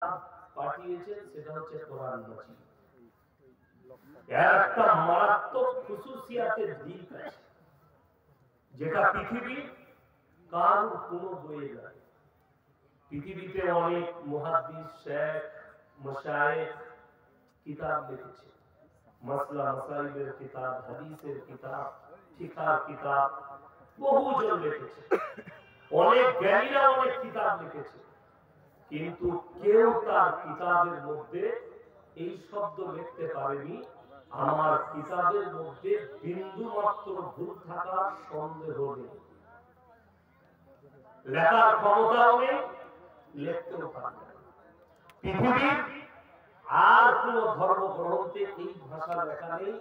পাঠিয়েছেন সেটা হচ্ছে কোরআন মাজিদ। এর একটা মারাত্মক খুশুসিয়াতের দিক আছে যেটা পৃথিবীর কারোর কোনো বইয়ে নাই। পৃথিবীতে অনেক মুহাদ্দিস, শেখ, মাশায়েখ কিতাব লিখেছে, মাসলা মাসাইলের কিতাব, হাদিসের কিতাব, ফিকহের কিতাব, বহুজন লিখেছে। অনেক জ্ঞানীরা অনেক কিতাব লিখেছে, কিন্তু কেউ তার কিতাবের মধ্যে এই শব্দ লিখতে পারেনি, আমার কিতাবের মধ্যে বিন্দু মাত্র ভুল থাকার সন্দেহ নেই। লেখার ক্ষমতাও নেই, লিখতেও পারে না। পৃথিবীর আর কোন ধর্মগ্রন্থে এই ভাষা লেখা নেই,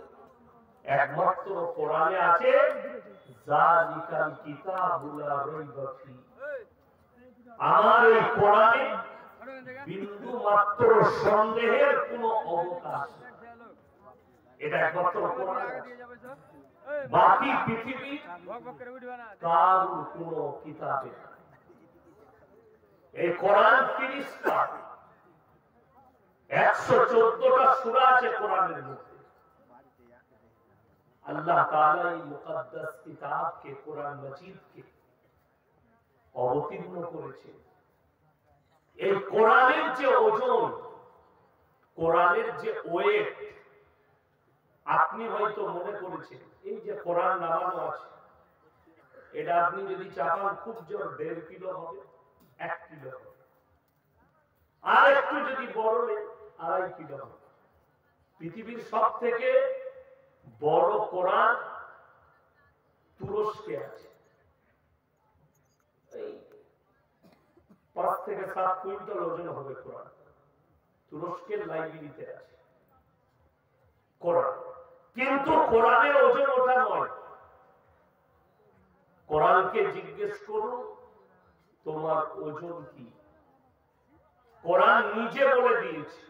একমাত্র কোরআনে আছে যালিকাল কিতাবুল লা রাইবা ফি। আমার এই কোরআনে বিন্দু মাত্র সন্দেহের কোনো অবকাশ নেই। এটা একমাত্র কোরআনে আছে। বাকি পৃথিবী কারো কোনো কিতাবে নাই। এই কোরআন 30টা, 114টা সূরা আছে কোরআনের মধ্যে। আল্লাহ তাআলা এই মুকদ্দাস কিতাবকে, কোরআন মাজিদকে অবতীর্ণ করেছে। এই কোরআনের যে ওজন, কোরআনের যে ওয়েট, আপনি হয়তো মনে করেছেন এই যে কোরআন নামানো আছে, এটা আপনি যদি চাপান খুব জোর 1.5 কিলো হবে, 1 কিলো হবে, আর একটু যদি বড় নেই 2.5 কিলো হবে। পৃথিবীর সব থেকে বড় কোরআন তুরস্কে আছে, এই 5 থেকে 7 কুইন্টাল ওজন হবে কোরআন। তুরস্কের লাইব্রেরিতে আছে কোরআন। কিন্তু কোরআনের ওজন ওটা নয়। কোরআনকে জিজ্ঞেস করুন তোমার ওজন কি? কোরআন নিজে বলে দিয়েছে,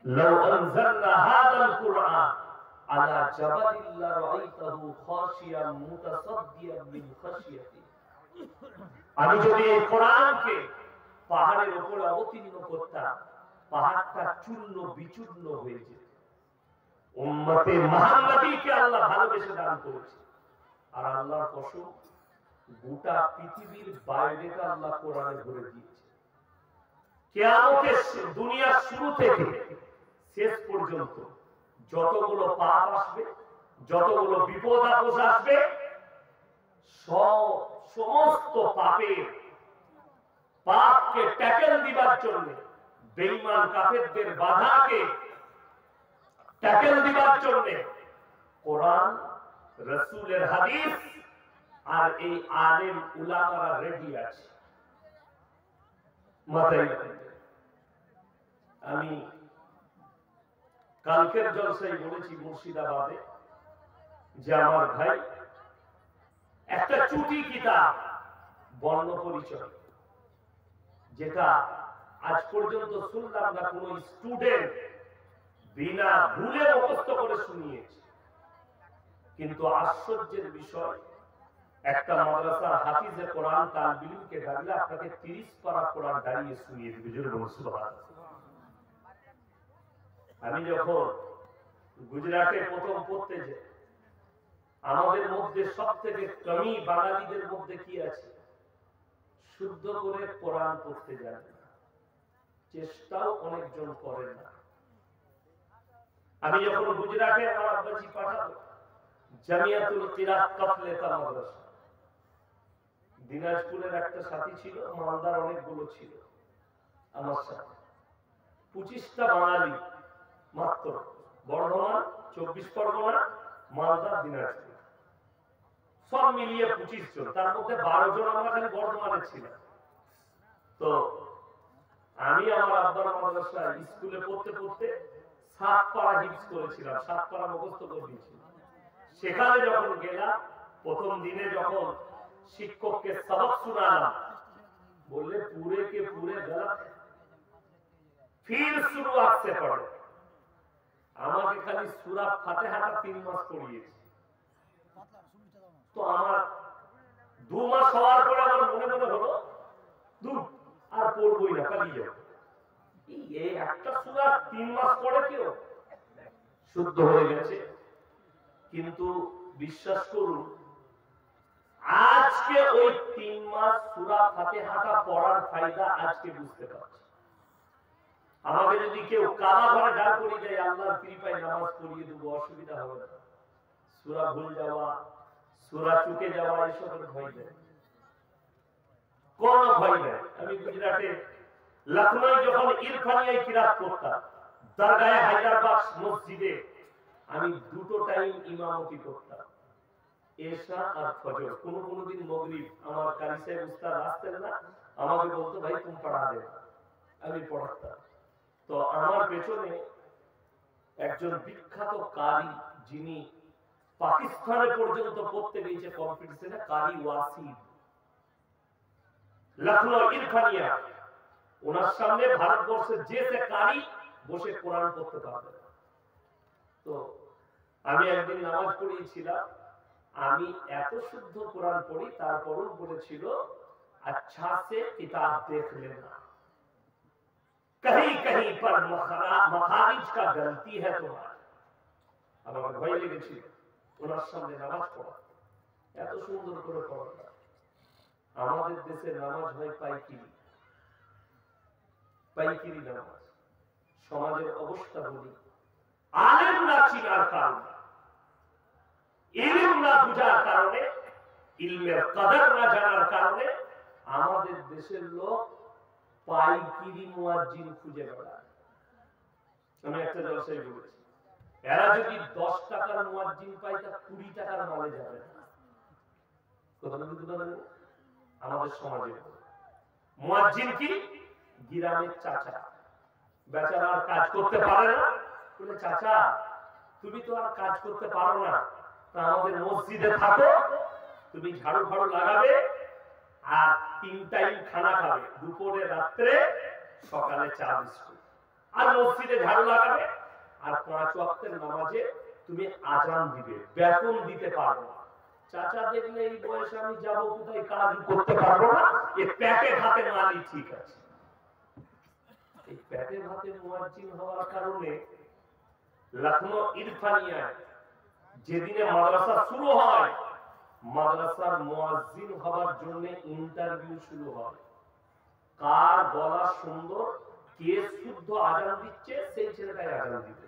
লাউ আনজালনা হাদাল কুরআন আলা জাবালিন লারাআইতাহু খাশিয়ান মুতাসাদ্দিয়ান মিন খাশিয়াতি। আমি যদি এই কোরআনকে পাহাড়ের উপরে অবতীর্ণ করতাম, পাহাড়টা চূর্ণ বিচূর্ণ হয়ে যেত। উম্মতে মুহাম্মাদীকে আল্লাহ ভালোবেসে দান করেছে। আর আল্লাহর কসম, গোটা পৃথিবীর বাইরেটা আল্লাহ কোরআনে ভরে দিয়েছে। কিয়ামতের দুনিয়ার শুরু থেকে শেষ পর্যন্ত যতগুলো পাপ আসবে, যতগুলো বিপদ আপদ আসবে, সমস্ত পাপকে ট্যাকেল দিবার জন্য, বেঈমান কাফেরদের বাধাকে ট্যাকেল দিবার জন্য কোরআন, রাসূলের হাদিস আর এই আলেম উলামারা রেডি আছে। মাথায় আমি কালকের জলসায় বলেছি মুর্শিদাবাদে যে আমার ভাই একটা চুটি কিতাব বর্ণ পরিচয়, যেটা আজ পর্যন্ত শুনলাম না কোন স্টুডেন্ট বিনা ভুলে মুখস্থ করে শুনিয়েছে। কিন্তু আশ্চর্যের বিষয়, একটা মাদ্রাসার হাফিজে কোরআন তালিব ইলমকে ডাকলে আপনাকে 30 পারা কোরআন দাঁড়িয়ে শুনিয়ে দিবে। জোরে বলুন সুবহানাল্লাহ। আমি যখন গুজরাটে প্রথম পড়তে যাই, আমাদের মধ্যে সবথেকে কমি বাঙালিদের মধ্যে কি আছে? শুদ্ধ করে কোরআন পড়তে জানে না, চেষ্টাও অনেকজন করে না। আমি যখন গুজরাটে আমার আব্বাজি পাঠাতো জামিয়াতুল কিরাত কাফলেতা মাদ্রাসা, দিনাজপুরের একটা সাথী ছিল, মালদার অনেকগুলো ছিল আমার সাথে, 25টা বাঙালি মাত্র, বর্ধমান, 24 পরগনা, মালদা, দিনাজপুর, সব মিলিয়ে 25 জন। তার মধ্যে 12 জন আমরা খালি বর্ধমানে ছিলাম। তো আমি আমার আব্বার মাদ্রাসায় স্কুলে পড়তে পড়তে 7 পারা হিফজ করেছিলাম, 7 পারা মুখস্থ করে দিয়েছিলাম। সেখানে যখন গেলাম, প্রথম দিনে যখন শিক্ষককে সবক শোনালাম, বললে पूरे के पूरे गलत है, फिर शुरुआत से पढ़ो। আমাকে খালি সূরা ফাতিহাটা 3 মাস পড়িয়েছে। তো আমার 2 মাস হওয়ার পরে আমার মনে মনে হলো, আর পড়বই না, পালিয়ে যাবো। এই একটা সূরা 3 মাস পরে কেউ শুদ্ধ হয়ে গেছে। কিন্তু বিশ্বাস করুন, আজকে ওই 3 মাস সূরা ফাতিহাটা পড়ার ফায়দা আজকে বুঝতে পারছি। আমাকে যদি কেউ কাবা ঘরে দাঁড় করিয়ে দেয়, আল্লাহর কৃপায় নামাজ পড়িয়ে দেবো, অসুবিধা হবে না। সূরা ভুল যাওয়া, সূরা চুকে যাওয়া, এসবের ভয় নেই, কোনো ভয় নেই। আমি গুজরাটে লখনৌ যখন ইরফানিয়ায় কিরাত করতাম, দরগাহে হায়দারবাগ মসজিদে আমি দুটো টাইম ইমামতি করতাম, এশা আর ফজর। কোন দিন মাগরিব। আমার কারি সাহেব উস্তাদ আসতেন না, আমাকে বলতো ভাই তুমি পড়া দে, আমি পড়াতাম। তো আমার পেছনে একজন বিখ্যাত কারি, যিনি পাকিস্তানে পর্যন্ত পড়তে গিয়েছে কম্পিটিশনে, কারি ওয়াসিদ, লখনৌ ইরফানিয়া। ওনার সামনে ভারতবর্ষের যে কারি বসে কোরআন পড়তে পারবে। তো আমি একদিন নামাজ পড়িয়েছিলাম, আমি এত শুদ্ধ কোরআন পড়ি, তারপরও বলেছিল अच्छा से किताब देख लेना, कहीं कहीं पर मखारिज का गलती है तुम्हारा। আমার ভয় লেগেছিল ওনার সামনে নামাজ পড়া, এত সুন্দর করে পড়া। আমাদের দেশে নামাজ হয় পাইকিরি, পাইকিরি নামাজ। সমাজের অবস্থা বলি, আলেম না চিনার কারণে, ইলম না বুঝার কারণে, ইলমের কদর না জানার কারণে আমাদের দেশের লোক পাইকিরি মুয়াজ্জিন খুঁজে বেড়ায়। আমি একটা জলসায় বলেছি, এরা যদি 10 টাকার মুয়াজ্জিন পায়, তা 20 টাকার মালে যাবে না। কথা বুঝতে পারেন? আমাদের সমাজে মুয়াজ্জিন কি গ্রামের চাচা, বেচারা আর কাজ করতে পারে না, বলে চাচা তুমি তো আর কাজ করতে পারো না, তা আমাদের মসজিদে থাকো, তুমি ঝাড়ু ফাড়ু লাগাবে আর 3 টাইম খানা খাবে, দুপুরে, রাত্রে, সকালে চা বিস্কুট, আর মসজিদে ঝাড়ু লাগাবে আর 5 ওয়াক্তের নামাজে তুমি আজান দিবে, বেতন দিতে পারবো না। চাচা দেখলে এই বয়সে আমি যাবো কোথায়, কাজ করতে পারবো না, এই পেটে ভাতে মালি ঠিক আছে। এই পেটে ভাতে মুয়াজ্জিন হওয়ার কারণে লখনৌ ইরফানিয়ায় যেদিনে মাদ্রাসা শুরু হয়, মাদ্রাসার মুয়াজ্জিন হওয়ার জন্য ইন্টারভিউ শুরু হয়। কার গলা সুন্দর, কে শুদ্ধ আজান দিচ্ছে, সেই ছেলেটাই আজান দিবে।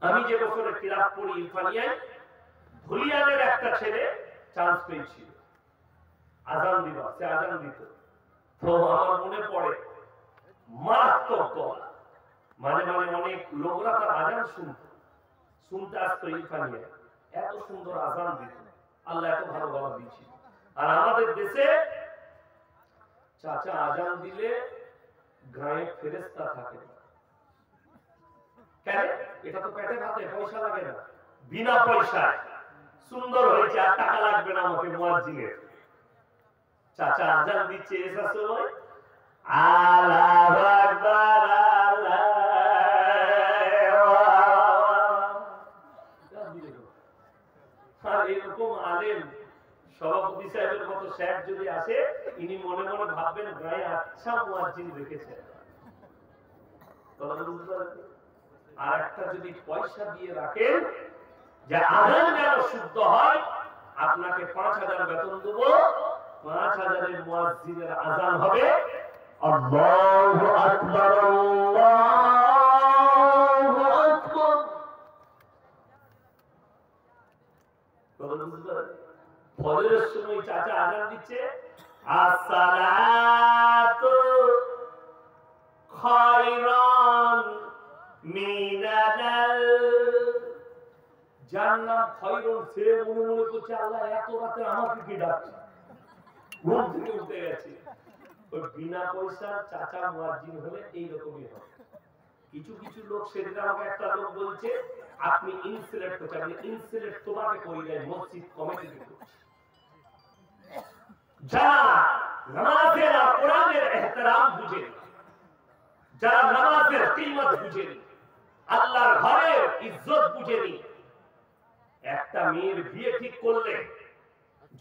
আমি যে বছরে কিরাত পড়ি ইরফানিয়ায়, ধুলিয়ানের একটা ছেলে চান্স পেয়েছিল আজান দিবা, সে আজান দিত। তো আমার মনে পড়ে মারাত্মক গলা, মাঝে মাঝে অনেক লোকরা তার আজান শুনতে আসতো ইরফানিয়ায়, এত সুন্দর আজান দিত, আল্লাহ এত ভালো গলা দিয়েছিল। আর আমাদের দেশে চাচা আজান দিলে গায়ে ফেরেশতা থাকে না। কেন? এটা তো পেটে ভাতে, পয়সা লাগে না, বিনা পয়সায় সুন্দর হয়েছে, আর টাকা লাগবে না আমাকে মুয়াজ্জিনের। চাচা আজান দিচ্ছে এসার সময়, আল্লাহু আকবার, আর এরকম আলেম সভাপতি সাহেবের মতো স্যার যদি আসে, ইনি মনে মনে ভাববেন গায়ে আচ্ছা মুয়াজ্জিন রেখেছে। আর একটা যদি পয়সা দিয়ে রাখেন যে আজান যেন শুদ্ধ হয়, আপনাকে 5000 বেতন দেবো, 5000-এর মুয়াজ্জিনের আজান হবে আল্লাহু আকবার, আল্লাহু আকবার। ফজরের সময় চাচা আজান দিচ্ছে, আসসালাতু খায়রান মিনাল, যার নাম খয়রুন, সে মনে মনে করছে আল্লাহ এত রাতে আমাকে কি ডাকছে, ঘুম থেকে উঠে গেছে। ওই বিনা পয়সার চাচা মুয়াজ্জিন হলে এইরকমই হয়। কিছু কিছু লোক, সেদিন আমাকে একটা লোক বলছে আপনি ইনসুলেট করছেন, আপনি ইনসুলেট তোমাকে করি দেয়, মসজিদ কমিটি করছে। যারা নামাজের আর কোরআনের ইহতিরাম বুঝেন, যারা নামাজের কিমত বুঝেন, আল্লাহর ঘরের ইজ্জত বুঝেনি, একটা মেয়ের বিয়ে ঠিক করলে,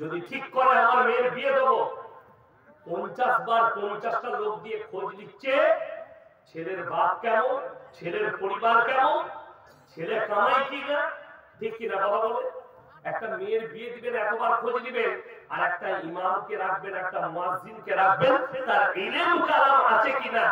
যদি ঠিক করে আমার মেয়ের বিয়ে দেবো, 50 বার 50টা লোক দিয়ে খোঁজ নিচ্ছে, ছেলের বাপ কেমন, ছেলের পরিবার কেমন, ছেলে কামাই কিনা, ঠিক কিনা বাবা বলে। একটা মেয়ের বিয়ে দিবেন, এতবার খোঁজ দিবেন, আর একটা ইমামকে রাখবেন, একটা মুয়াজ্জিনকে রাখবেন, তার ইলম কালাম আছে কিনা